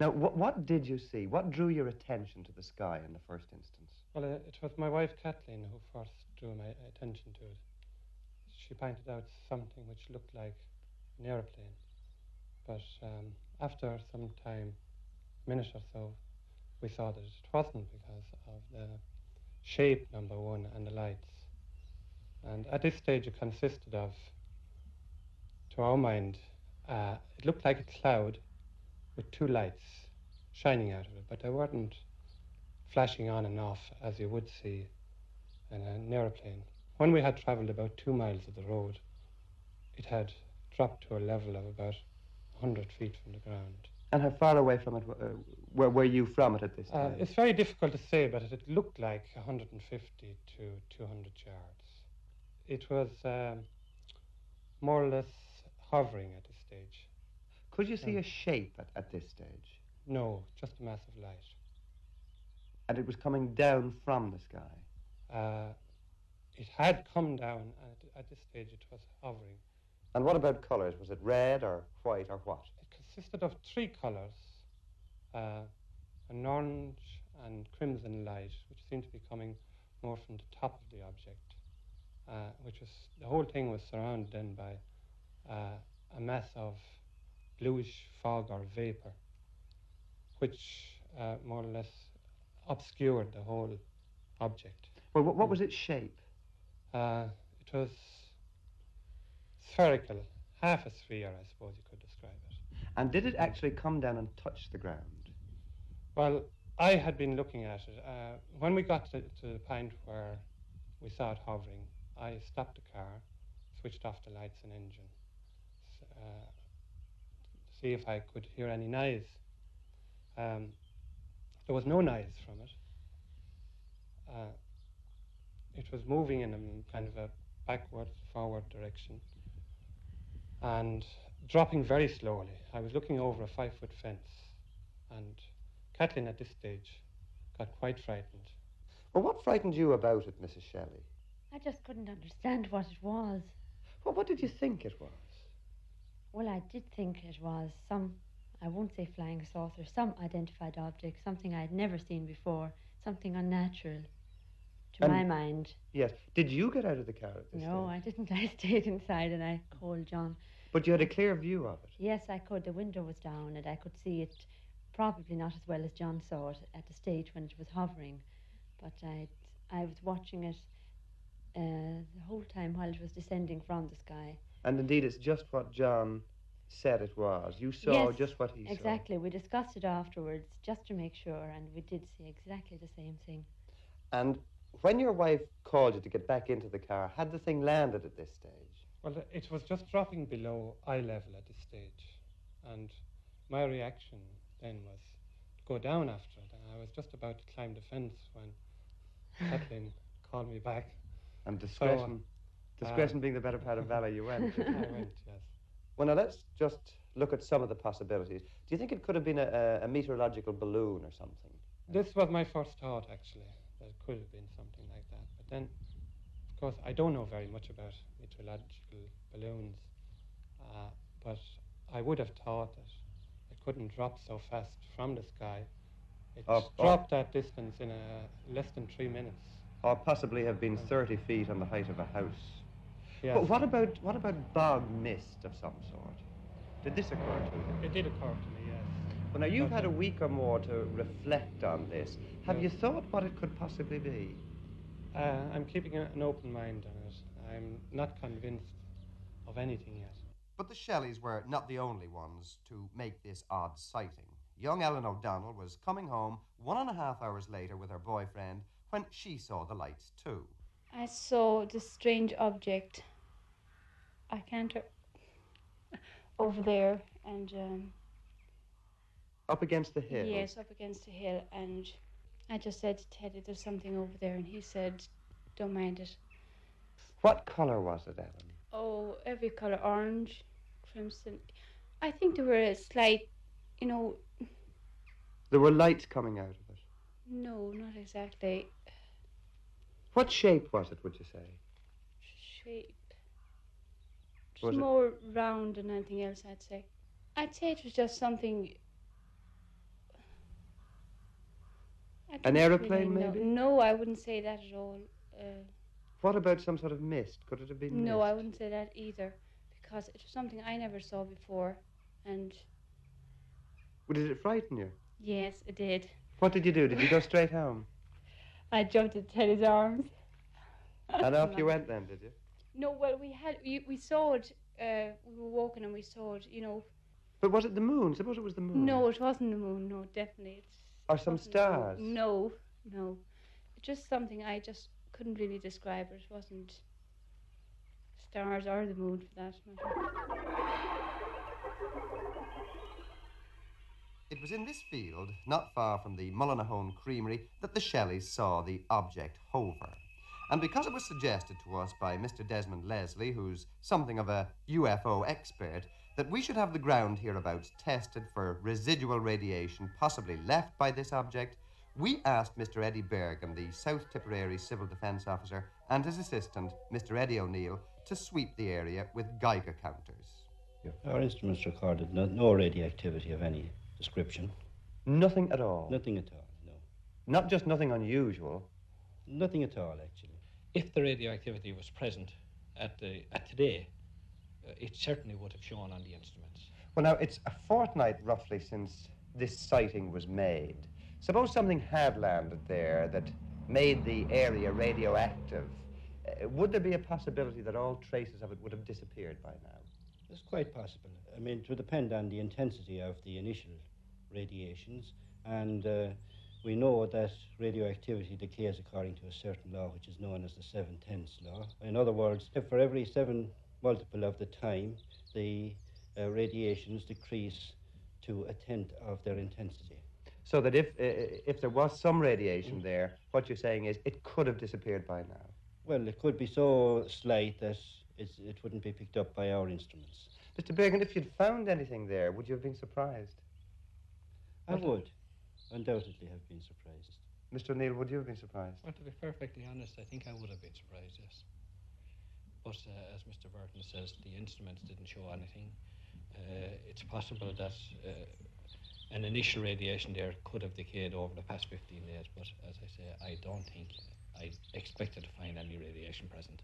Now, what did you see? What drew your attention to the sky in the first instance? Well, it was my wife Kathleen who first drew my attention to it. She pointed out something which looked like an aeroplane, but after some time, minute or so, we saw that it wasn't because of the shape, number one, and the lights. And at this stage, it consisted of, to our mind, it looked like a cloud with two lights shining out of it, but they weren't flashing on and off as you would see in an aeroplane. When we had travelled about 2 miles of the road, it had dropped to a level of about 100 feet from the ground. And how far away from it were you from it at this time? It's very difficult to say, but it looked like 150 to 200 yards. It was more or less hovering at this stage. Could you see a shape at this stage? No, just a mass of light. And it was coming down from the sky? It had come down, and at this stage it was hovering. And what about colours? Was it red or white or what? It consisted of 3 colours, an orange and crimson light, which seemed to be coming more from the top of the object, the whole thing was surrounded then by a mass of bluish fog or vapour, which more or less obscured the whole object. Well, what was its shape? It was spherical, half a sphere, I suppose you could describe it. And did it actually come down and touch the ground? Well, I had been looking at it. When we got to the point where we saw it hovering, I stopped the car, switched off the lights and engine, to see if I could hear any noise. There was no noise from it. It was moving in a kind of a backward, forward direction and dropping very slowly. I was looking over a 5-foot fence, and Kathleen at this stage got quite frightened. Well, what frightened you about it, Mrs. Shelley? I just couldn't understand what it was. Well, what did you think it was? Well, I did think it was some, I won't say flying saucer, some identified object, something I'd never seen before, something unnatural to my mind. Yes. Did you get out of the car at this No, stage? I didn't. I stayed inside and I called John. But you had a clear view of it? Yes, I could. The window was down and I could see it, probably not as well as John saw it at the stage when it was hovering. But I was watching it the whole time while it was descending from the sky. And indeed, it's just what John said it was. You saw just what he saw. Exactly. We discussed it afterwards just to make sure, and we did see exactly the same thing. And when your wife called you to get back into the car, had the thing landed at this stage? Well, it was just dropping below eye level at this stage, and my reaction then was to go down after it. And I was just about to climb the fence when Kathleen called me back. And discretion being the better part of valor, you went. I went, yes. Well, now let's just look at some of the possibilities. Do you think it could have been a meteorological balloon or something? This was my first thought, actually, that it could have been something like that. But then, of course, I don't know very much about meteorological balloons, but I would have thought that it couldn't drop so fast from the sky. It dropped that distance in less than 3 minutes. Or possibly have been 30 feet on the height of a house. Yes. But what about bog mist of some sort? Did this occur to you? It did occur to me, yes. Well, now, you've had a week or more to reflect on this. Have you thought what it could possibly be? I'm keeping an open mind on it. I'm not convinced of anything yet. But the Shelleys were not the only ones to make this odd sighting. Young Ellen O'Donnell was coming home 1.5 hours later with her boyfriend when she saw the lights too. I saw this strange object. I can't... over there, and... Up against the hill? Yes, up against the hill, and I just said to Teddy, there's something over there, and he said, don't mind it. What colour was it, Ellen? Oh, every colour, orange, crimson. I think there were a slight, There were lights coming out of it? No, not exactly. What shape was it, would you say? Shape. It Was was more round than anything else, I'd say. I'd say it was just something I An don't aeroplane, really know. maybe? No, I wouldn't say that at all. What about some sort of mist? Could it have been No, mist? I wouldn't say that either, because it was something I never saw before, and Well, did it frighten you? yes, it did. What did you do? Did you go straight home? I jumped into Teddy's arms. And off you went then, did you? No, well, we saw it. We were walking and we saw it. But was it the moon? Suppose it was the moon. No, it wasn't the moon. No, definitely. Or some Wasn't the moon. stars. No, no. Just something I just couldn't really describe it. It wasn't stars or the moon for that matter. It was in this field, not far from the Mullinahone creamery, that the Shelleys saw the object hover. And because it was suggested to us by Mr. Desmond Leslie, who's something of a UFO expert, that we should have the ground hereabouts tested for residual radiation possibly left by this object, we asked Mr. Eddie Bergam, the South Tipperary Civil Defence Officer, and his assistant, Mr. Eddie O'Neill, to sweep the area with Geiger counters. Our instruments recorded no radioactivity of any description. Nothing at all? Nothing at all, no. Not just nothing unusual? Nothing at all, actually. If the radioactivity was present at today, it certainly would have shown on the instruments. Well, now, it's a fortnight roughly since this sighting was made. Suppose something had landed there that made the area radioactive. Would there be a possibility that all traces of it would have disappeared by now? It's quite possible. I mean, it would depend on the intensity of the initial radiations, and we know that radioactivity decays according to a certain law, which is known as the 7/10 law. In other words, if for every 7 multiple of the time, the radiations decrease to 1/10 of their intensity. So that if there was some radiation there, what you're saying is it could have disappeared by now. Well, it could be so slight that it wouldn't be picked up by our instruments. Mr. Bergen, if you'd found anything there, would you have been surprised? I would undoubtedly have been surprised. Mr. O'Neill, would you have been surprised? Well, to be perfectly honest, I think I would have been surprised, yes. But as Mr. Burton says, the instruments didn't show anything. It's possible that an initial radiation there could have decayed over the past 15 days, but as I say, I don't think I expected to find any radiation present.